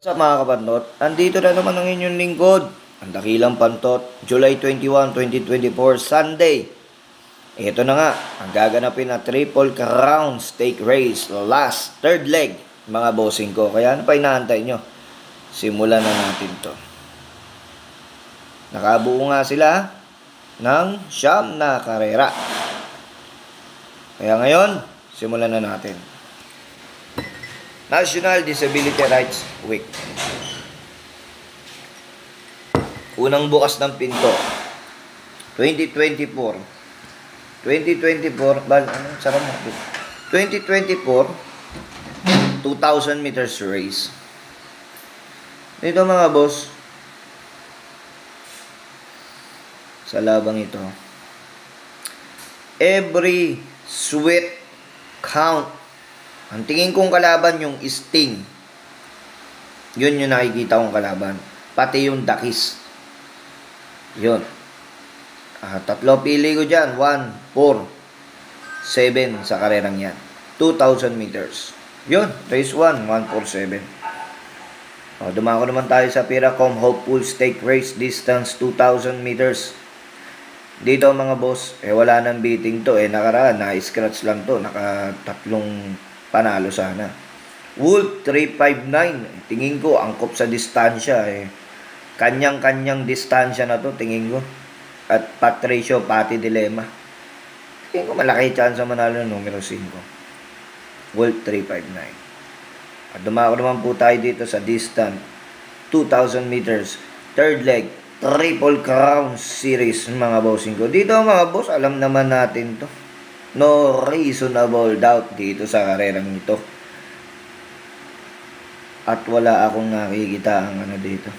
Sa mga kabantot, andito na naman ang inyong lingkod, ang Dakilang Pantot, July 21, 2024, Sunday. Ito na nga, ang gaganapin na Triple Crown Stake Race, last, third leg, mga bossing ko. Kaya ano pa inaantay nyo? Simulan na natin to. Nakabuo nga sila ng siyam na karera. Kaya ngayon, simulan na natin. National Disability Rights Week. Unang bukas ng pinto. 2024. 2024, sarap natin. 2024, 2,000 meters race. Ito mga boss, sa labang ito, every sweat count. Ang tingin kong kalaban yung Sting. Yun yung nakikita kong kalaban. Pati yung Dakis. Yun. Tatlo pili ko dyan. 1, 4, 7 sa karerang yan. 2,000 meters. Yun. Race 1, 1, 4, 7. Dumako naman tayo sa Piracom Hopeful Stake Race. Distance 2,000 meters. Dito mga boss, wala nang beating to. Nakaraan, na-scratch lang to. Naka-tatlong panalo sana. Wolf 359. Tingin ko angkop sa distansya Kanyang-kanyang distansya na to, tingin ko. At Pat ratio, pati dilemma. Tingin ko malaki chance manalo ng numero 5. Wolf 359. At dumako naman po tayo dito sa distance 2,000 meters. Third leg, Triple Crown Series, mga bossing ko. Dito mga boss, alam naman natin to. No reasonable doubt dito sa karerang ito. At wala akong nakikita ang dito.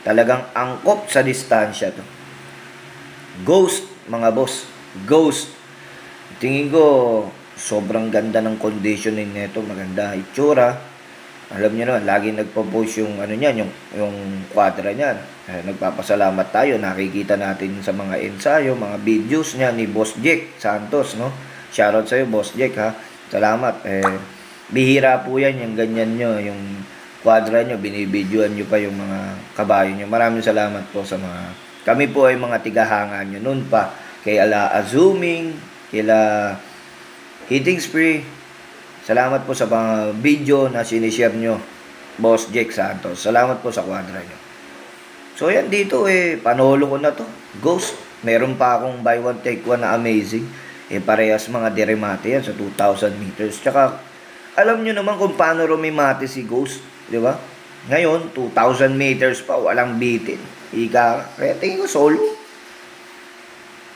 Talagang angkop sa distansya to. Ghost, mga boss. Ghost. Tingin ko, sobrang ganda ng conditioning nito. Maganda itsura. Alam niyo naman, lagi nagpo-post yung yung quadra niyan. Nagpapasalamat tayo, nakikita natin sa mga ensayo, mga videos niya ni Boss Jack Santos, no? Shoutout sa iyo, Boss Jack, ha. Salamat. Bihira po yan, yung ganyan nyo, yung quadra nyo, binibidyoan nyo pa yung mga kabayo nyo. Maraming salamat po sa mga, kami po ay mga tigahangan nyo noon pa, kay ala Azuming, kila Hitting Spree. Salamat po sa mga video na sinishare nyo, Boss Jack Santos. Salamat po sa quadra nyo. So yan dito panolo ko na to. Ghost. Meron pa akong buy one take one na amazing. Parehas mga deremate yan sa 2,000 meters. Tsaka alam nyo naman kung paano rumimate si Ghost, di ba? Ngayon 2,000 meters pa, walang bitin. Kaya tingin ko solo.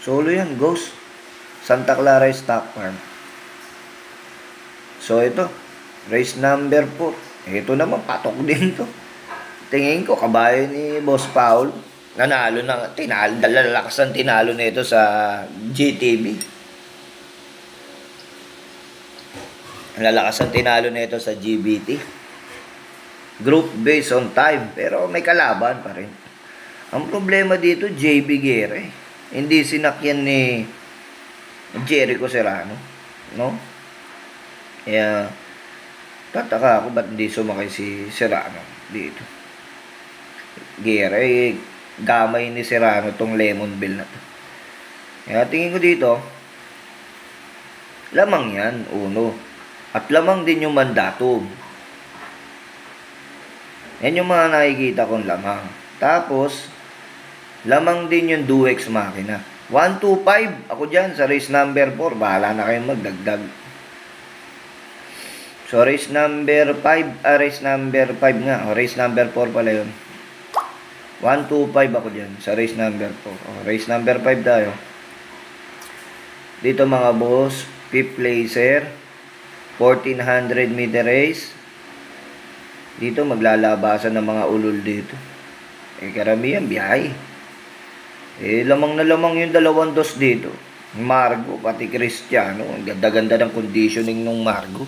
Solo yan, Ghost. Santa Clara Stock Farm. So ito, race number 4. Ito naman, patok din to. Tingin ko, kabayo ni Boss Paul. Nanalo na, lalakas ang tinalo nito sa GTV. Lalakas ang tinalo nito sa GBT. Group based on time, pero may kalaban pa rin. Ang problema dito, JB Guerre. Hindi sinakyan ni Jericho Serrano, no? Kaya, tataka ako ba't hindi sumakay si Serrano dito. Guerre, gamay ni Serrano tong Lemon Bell na to. Kaya tingin ko dito, lamang yan, uno. At lamang din yung mandatum. Yan yung mga nakikita kong lamang. Tapos, lamang din yung Duex Makina. 1, 2, 5. Ako dyan sa race number 4. Bahala na kayong magdagdag. So, race number 5. Race number 5 nga. Race number 4 pala yun. 1, 2, 5 ako dyan sa race number 4. Race number 5 tayo. Dito mga boss, 5th placer. 1,400 meter race. Dito maglalabasan ng mga ulol dito. Karamihan biyahe. Lamang na lamang yung dalawang dos dito. Margo, pati Cristiano. Ang ganda-ganda ng conditioning ng Margo.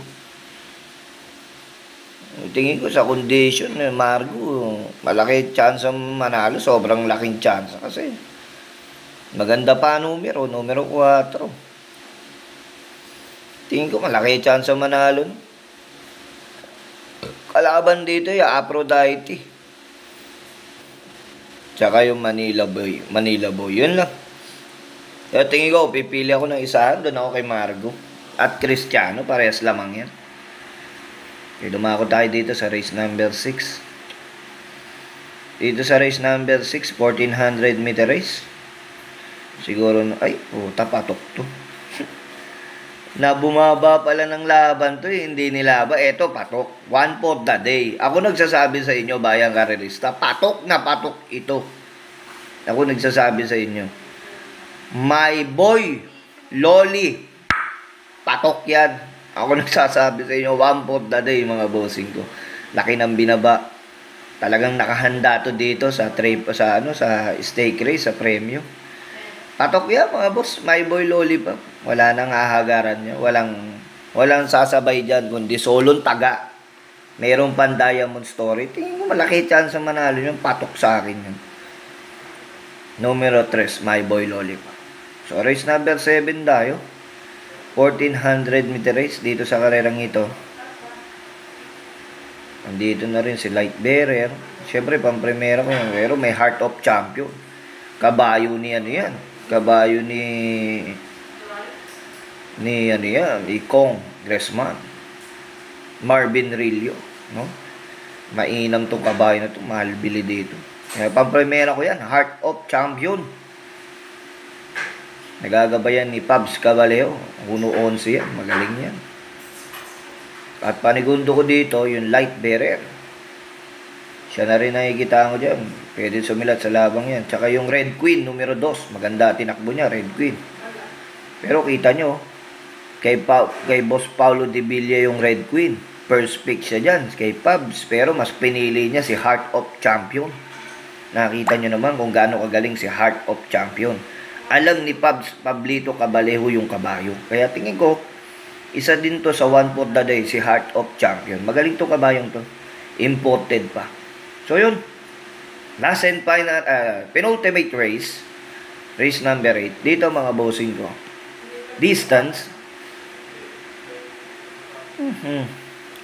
Tingin ko sa condition, Margo, malaki chance ang manalo. Sobrang laking chance kasi maganda pa numero 4. Tingin ko malaki chance ang manalo. Kalaban dito yung Aphrodite. Tsaka yung Manila Boy. Manila Boy. Yun lang. Kaya tingin ko, pipili ako ng isa. Doon ako kay Margo. At Cristiano. Parehas lamang yan. Kaya dumako tayo dito sa race number 6. Dito sa race number 6, 1400 meter race. Siguro, ay, puta, patok to. Na bumaba pala ng laban to, hindi nilaba. Eto, patok. One for the day. Ako nagsasabi sa inyo, bayang karerista, patok na patok ito. Ako nagsasabi sa inyo. My boy, Loli, patok yan. Ako nagsasabi sa inyo, one for the day, mga bossing ko. Laki ng binaba. Talagang nakahanda to dito sa sa stake race, sa premium. Patok yan, mga boss. My boy Loli pa. Wala nang ahagaran niya. Walang sasabay dyan, kundi solong taga. Mayroong pan Diamond Story. Tingin ko malaki chance sa manalo yung patok sa akin yun. Numero 3, My boy Loli pa. So, race number 7 tayo. 1400 meter race dito sa karerang ito. Andito na rin si Light Bearer. Siyempre, pang-primera ko yan. Pero may Heart of Champion. Kabayo ni ano yan. Kabayo ni ano yan. Ni Kong Gressman. Marvin Rillo. No? Mainam tong kabayo na to. Mahal bili dito. Pang-primera ko yan. Heart of Champion. Nagagabayan ni Pabs Caballero. 1-11 yan. Magaling yan. At panigundo ko dito, yung Light Bearer. Siya na rin nakikita ko dyan. Pwede sumilat sa labang yan. Tsaka yung Red Queen, numero 2. Maganda tinakbo niya, Red Queen. Pero kita nyo, kay Boss Paulo de Villa yung Red Queen. First pick siya dyan, kay Pabs. Pero mas pinili niya si Heart of Champion. Nakita nyo naman kung gaano kagaling si Heart of Champion. Alam ni Pablito Caballero yung kabayo. Kaya tingin ko, isa din to sa one for the day, si Heart of Champion. Magaling to kabayong to. Imported pa. So yun. Last and final, penultimate race. Race number 8. Dito mga bossing ko. Distance.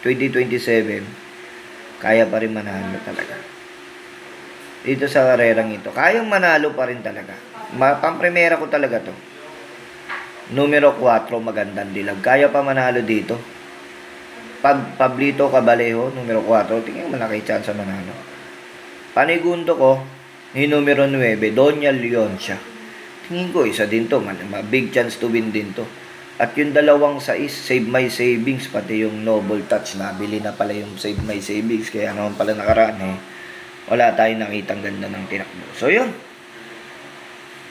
2027. Kaya pa rin manalo talaga. Dito sa karerang ito. Kayang manalo pa rin talaga. Pang-primera ko talaga to. Numero 4, magandang dilag. Kaya pa manalo dito. Pablito Caballero, numero 4. Tingnan mo malaki chance sa manalo. Panigundo ko, ni numero 9, Doña Leoncia. Tingin ko, isa din to. Big chance to win din to. At yung dalawang 6, Save My Savings, pati yung Noble Touch. Nabili na pala yung Save My Savings. Kaya naman pala nakaraan wala tayong nakitang ganda ng tinakbo. So yun.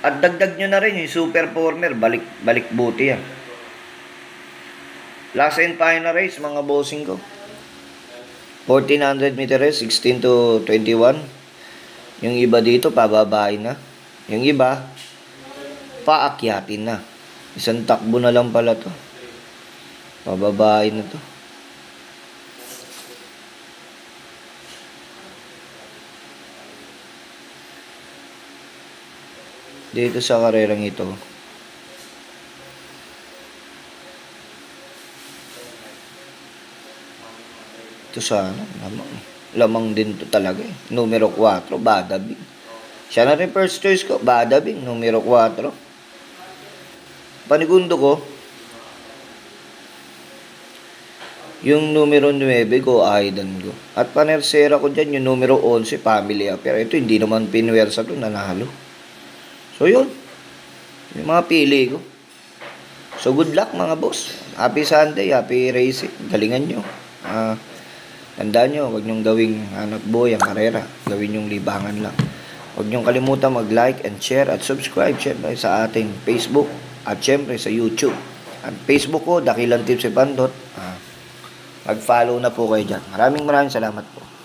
At dagdag nyo na rin yung super former, balik buti yan. Last and final race, mga bossing ko. 1400 meter race, 16 to 21. Yung iba dito, pababain na. Yung iba, paakyatin na. Isang takbo na lang pala to. Pababain na to. Dito sa karerang ito. Ito sa lamang din to talaga Numero 4, Badabing. Siya na rin first choice ko, Badabing, numero 4. Panigundo ko, yung numero 9 ko, Aidan ko. At panersera ko dyan, yung numero 11, Family Affair. Ito, hindi naman pinwersa to, nanalo. So, yun. Yung mga pili ko. So, good luck mga boss. Happy Sunday, happy racing. Galingan nyo. Tandaan nyo, huwag nyong gawing anak boy ang karera. Gawin nyong libangan lang. Huwag nyong kalimutan mag-like and share at subscribe syempre sa ating Facebook at syempre sa YouTube. At Facebook ko, Dakilang Tips si Bandot. Mag-follow na po kayo dyan. Maraming salamat po.